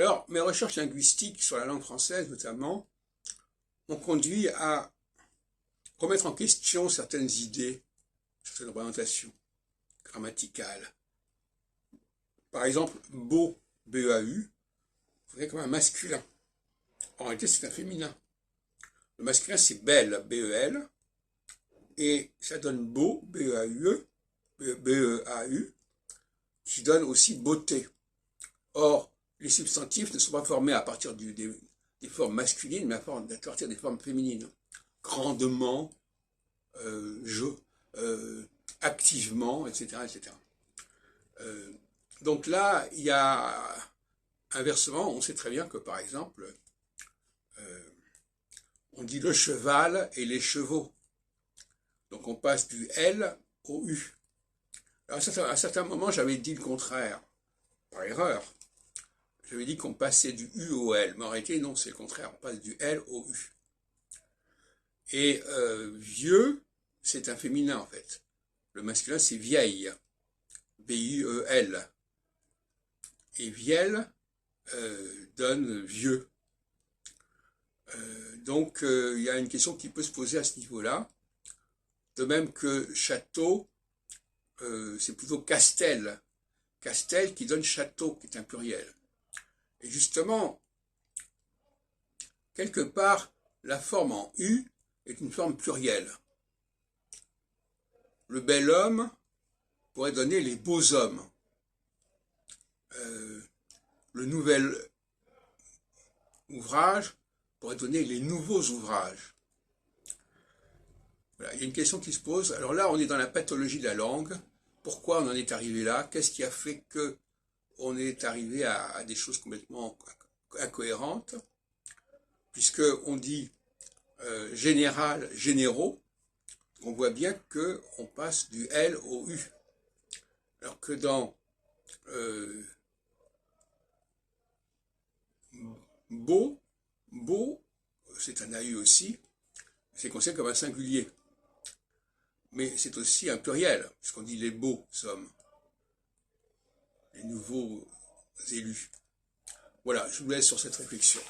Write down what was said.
Alors, mes recherches linguistiques sur la langue française, notamment, m'ont conduit à remettre en question certaines idées, certaines orientations grammaticales. Par exemple, beau, B-E-A-U, c'est comme un masculin. En réalité, c'est un féminin. Le masculin, c'est belle, B-E-L, et ça donne beau, B-E-A-U, B-E-A-U, qui donne aussi beauté. Or, les substantifs ne sont pas formés à partir des formes masculines, mais à partir des formes féminines. Grandement, activement, etc. etc. Donc là, il y a inversement, on sait très bien que par exemple, on dit le cheval et les chevaux. Donc on passe du L au U. Alors à certains moments, j'avais dit le contraire, par erreur. J'avais dit qu'on passait du U au L, mais en réalité, non, c'est le contraire, on passe du L au U. Et vieux, c'est un féminin en fait. Le masculin, c'est vieille, B-I-E-L. Et vielle donne vieux. Donc, il y a une question qui peut se poser à ce niveau-là. De même que château, c'est plutôt castel. Castel qui donne château, qui est un pluriel. Et justement, quelque part, la forme en U est une forme plurielle. Le bel homme pourrait donner les beaux hommes. Le nouvel ouvrage pourrait donner les nouveaux ouvrages. Voilà, il y a une question qui se pose. Alors là, on est dans la pathologie de la langue. Pourquoi on en est arrivé là? Qu'est-ce qui a fait qu'on est arrivé à des choses complètement incohérentes? Puisqu'on dit général, généraux, on voit bien qu'on passe du L au U. Alors que dans beau, c'est un AU aussi, c'est considéré comme un singulier. Mais c'est aussi un pluriel, puisqu'on dit les beaux sommes, les nouveaux élus. Voilà, je vous laisse sur cette réflexion.